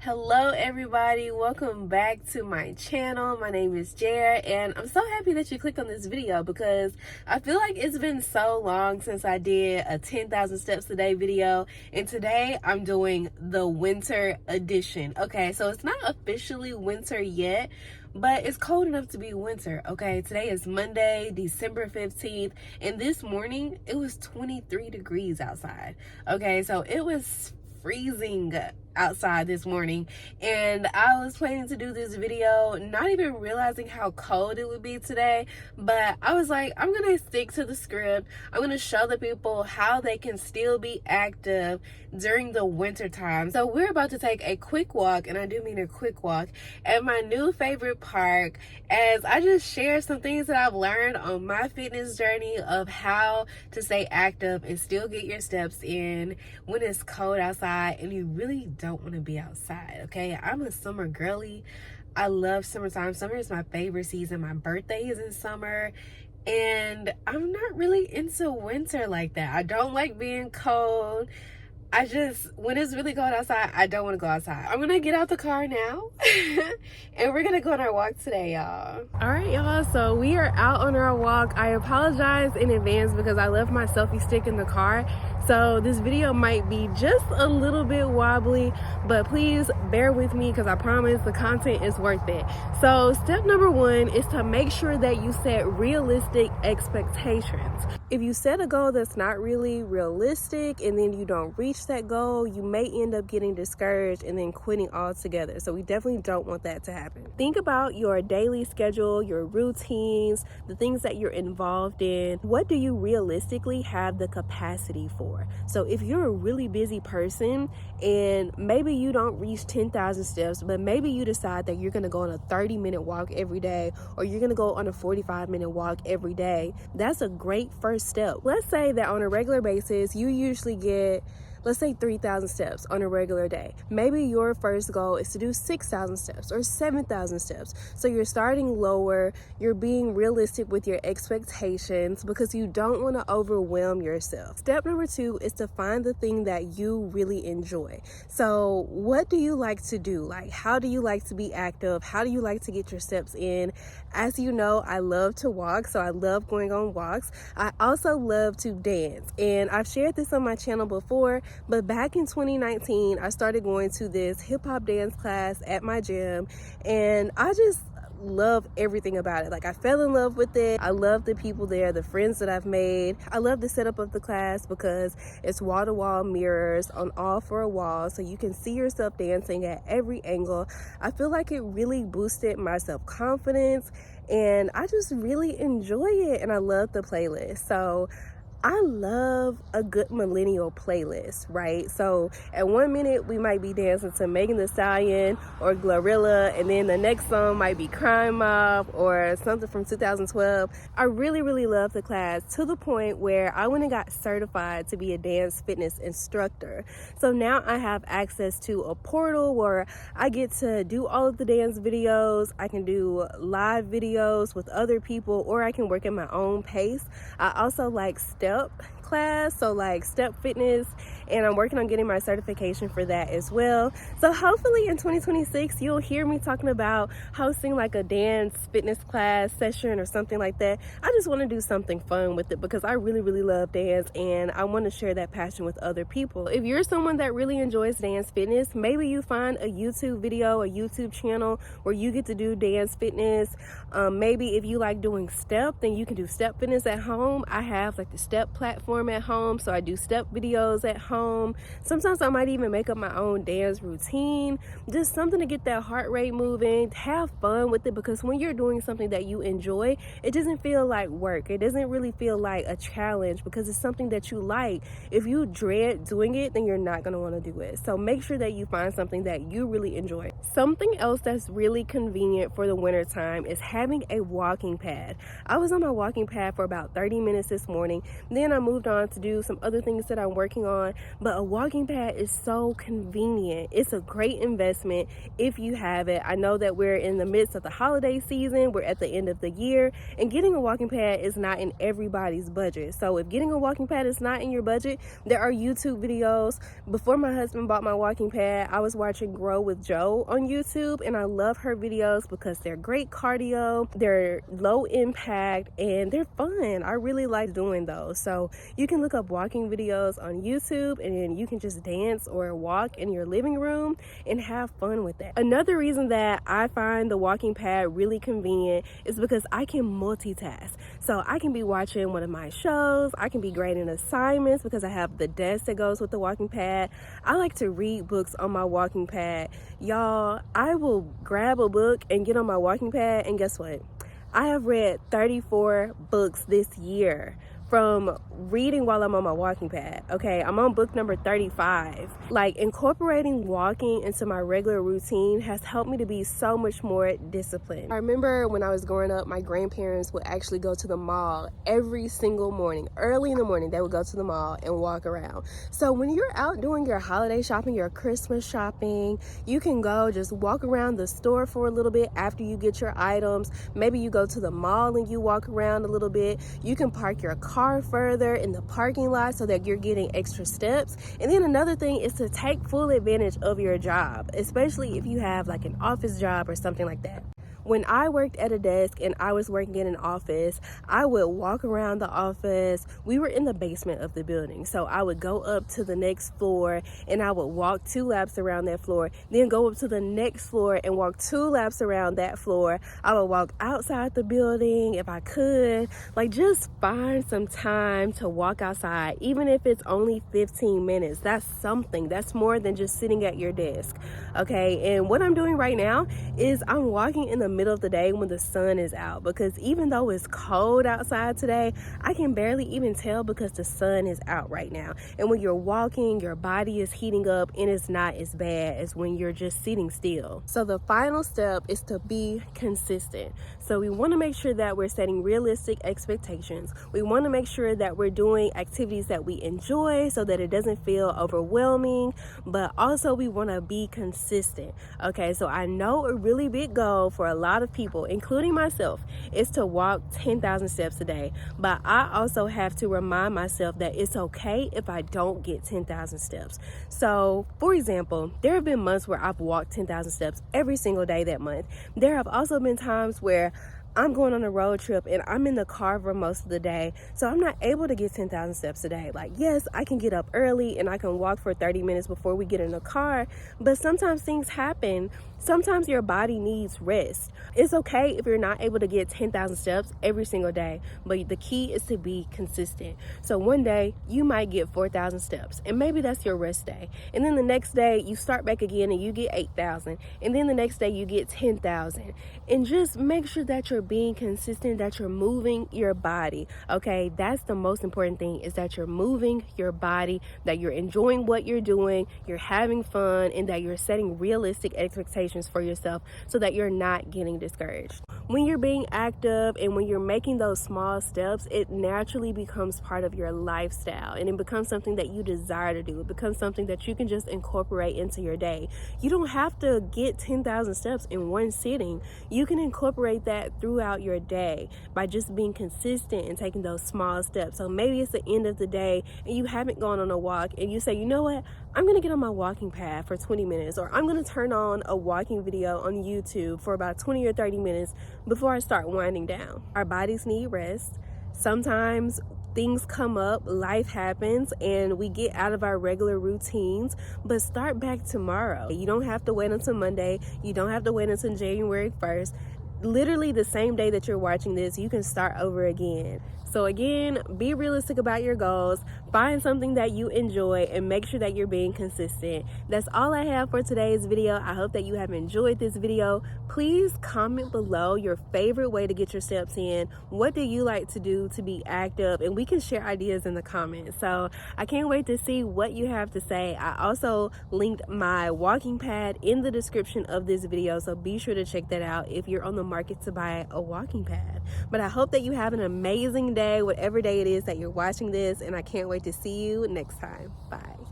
Hello everybody, welcome back to my channel. My name is Jer and I'm so happy that you clicked on this video because I feel like it's been so long since I did a 10,000 steps a day video, and today I'm doing the winter edition. Okay, so it's not officially winter yet, but it's cold enough to be winter. Okay, today is Monday, December 15th, and this morning it was 23 degrees outside. Okay, so it was freezing outside this morning, and I was planning to do this video not even realizing how cold it would be today, but I was like, I'm gonna stick to the script. I'm gonna show the people how they can still be active during the winter time. So we're about to take a quick walk, and I do mean a quick walk, at my new favorite park, as I just share some things that I've learned on my fitness journey of how to stay active and still get your steps in when it's cold outside and you really don't want to be outside. Okay, I'm a summer girly. I love summertime. Summer is my favorite season. My birthday is in summer, and I'm not really into winter like that. I don't like being cold. When it's really cold outside, I don't want to go outside. I'm gonna get out the car now and we're gonna go on our walk today, y'all. All right, y'all, so we are out on our walk. I apologize in advance because I left my selfie stick in the car, so this video might be just a little bit wobbly, but please bear with me because I promise the content is worth it. So step number one is to make sure that you set realistic expectations. If you set a goal that's not really realistic and then you don't reach that goal, you may end up getting discouraged and then quitting altogether. So we definitely don't want that to happen. Think about your daily schedule, your routines, the things that you're involved in. What do you realistically have the capacity for? So if you're a really busy person and maybe you don't reach 10,000 steps, but maybe you decide that you're going to go on a 30-minute walk every day, or you're going to go on a 45-minute walk every day, that's a great first step. Let's say that on a regular basis, you usually get, let's say, 3,000 steps on a regular day. Maybe your first goal is to do 6,000 steps or 7,000 steps. So you're starting lower, you're being realistic with your expectations because you don't want to overwhelm yourself. Step number two is to find the thing that you really enjoy. So what do you like to do? Like, how do you like to be active? How do you like to get your steps in? As you know, I love to walk, so I love going on walks. I also love to dance, and I've shared this on my channel before, but back in 2019, I started going to this hip hop dance class at my gym, and I just love everything about it. Like, I fell in love with it. I love the people there, the friends that I've made. I love the setup of the class because it's wall-to-wall mirrors on all four walls, so you can see yourself dancing at every angle. I feel like it really boosted my self-confidence, and I just really enjoy it, and I love the playlist. So I love a good millennial playlist, right? So at 1 minute, we might be dancing to Megan Thee Stallion or Glorilla, and then the next song might be Crime Mob or something from 2012. I really, really love the class to the point where I went and got certified to be a dance fitness instructor. So now I have access to a portal where I get to do all of the dance videos. I can do live videos with other people, or I can work at my own pace. I also like step class, so like step fitness, and I'm working on getting my certification for that as well. So hopefully in 2026 you'll hear me talking about hosting like a dance fitness class session or something like that. I just want to do something fun with it because I really, really love dance, and I want to share that passion with other people. If you're someone that really enjoys dance fitness, maybe you find a YouTube video, a YouTube channel where you get to do dance fitness. Maybe if you like doing step, then you can do step fitness at home. I have like the step platform at home, so I do step videos at home. Sometimes I might even make up my own dance routine, just something to get that heart rate moving, have fun with it, because when you're doing something that you enjoy, it doesn't feel like work. It doesn't really feel like a challenge because it's something that you like. If you dread doing it, then you're not going to want to do it. So make sure that you find something that you really enjoy. Something else that's really convenient for the winter time is having a walking pad. I was on my walking pad for about 30 minutes this morning. Then I moved on to do some other things that I'm working on. But a walking pad is so convenient. It's a great investment if you have it. I know that we're in the midst of the holiday season. We're at the end of the year, and getting a walking pad is not in everybody's budget. So if getting a walking pad is not in your budget, there are YouTube videos. Before my husband bought my walking pad, I was watching Grow with Joe on YouTube, and I love her videos because they're great cardio, they're low impact, and they're fun. I really like doing those. So you can look up walking videos on YouTube, and then you can just dance or walk in your living room and have fun with that. Another reason that I find the walking pad really convenient is because I can multitask. So I can be watching one of my shows, I can be grading assignments because I have the desk that goes with the walking pad. I like to read books on my walking pad. Y'all, I will grab a book and get on my walking pad, and guess what? I have read 34 books this year from reading while I'm on my walking pad. Okay, I'm on book number 35. Like, incorporating walking into my regular routine has helped me to be so much more disciplined. I remember when I was growing up, my grandparents would actually go to the mall every single morning. Early in the morning, they would go to the mall and walk around. So when you're out doing your holiday shopping, your Christmas shopping, you can go just walk around the store for a little bit after you get your items. Maybe you go to the mall and you walk around a little bit. You can park your car further in the parking lot so that you're getting extra steps. And then another thing is to take full advantage of your job, especially if you have like an office job or something like that. When I worked at a desk and I was working in an office, I would walk around the office. We were in the basement of the building, so I would go up to the next floor and I would walk 2 laps around that floor, then go up to the next floor and walk 2 laps around that floor. I would walk outside the building if I could. Like, just find some time to walk outside, even if it's only 15 minutes. That's something. That's more than just sitting at your desk. Okay, and what I'm doing right now is I'm walking in the middle of the day when the sun is out, because even though it's cold outside today, I can barely even tell because the sun is out right now. And when you're walking, your body is heating up, and it's not as bad as when you're just sitting still. So the final step is to be consistent. So we want to make sure that we're setting realistic expectations. We want to make sure that we're doing activities that we enjoy so that it doesn't feel overwhelming, but also we want to be consistent. Okay, so I know a really big goal for a lot of people, including myself, is to walk 10,000 steps a day. But I also have to remind myself that it's okay if I don't get 10,000 steps. So, for example, there have been months where I've walked 10,000 steps every single day that month. There have also been times where I'm going on a road trip and I'm in the car for most of the day, so I'm not able to get 10,000 steps a day. Like, yes, I can get up early and I can walk for 30 minutes before we get in the car, but sometimes things happen. Sometimes your body needs rest. It's okay if you're not able to get 10,000 steps every single day, but the key is to be consistent. So one day you might get 4,000 steps, and maybe that's your rest day. And then the next day you start back again and you get 8,000, and then the next day you get 10,000. And just make sure that you're being consistent, that you're moving your body. Okay, that's the most important thing, is that you're moving your body, that you're enjoying what you're doing, you're having fun, and that you're setting realistic expectations for yourself so that you're not getting discouraged. When you're being active and when you're making those small steps, it naturally becomes part of your lifestyle, and it becomes something that you desire to do. It becomes something that you can just incorporate into your day. You don't have to get 10,000 steps in one sitting. You can incorporate that throughout your day by just being consistent and taking those small steps. So maybe it's the end of the day and you haven't gone on a walk, and you say, you know what, I'm gonna get on my walking pad for 20 minutes, or I'm gonna turn on a walking video on YouTube for about 20 or 30 minutes before I start winding down. Our bodies need rest. Sometimes things come up, life happens, and we get out of our regular routines, but start back tomorrow. You don't have to wait until Monday. You don't have to wait until January 1st. Literally the same day that you're watching this, you can start over again. So again, be realistic about your goals, Find something that you enjoy and make sure that you're being consistent. That's all I have for today's video. I hope that you have enjoyed this video. Please comment below your favorite way to get your steps in. What do you like to do to be active? And we can share ideas in the comments. So I can't wait to see what you have to say. I also linked my walking pad in the description of this video, so be sure to check that out if you're on the market to buy a walking pad. But I hope that you have an amazing day, whatever day it is that you're watching this, and I can't wait to see you next time. Bye.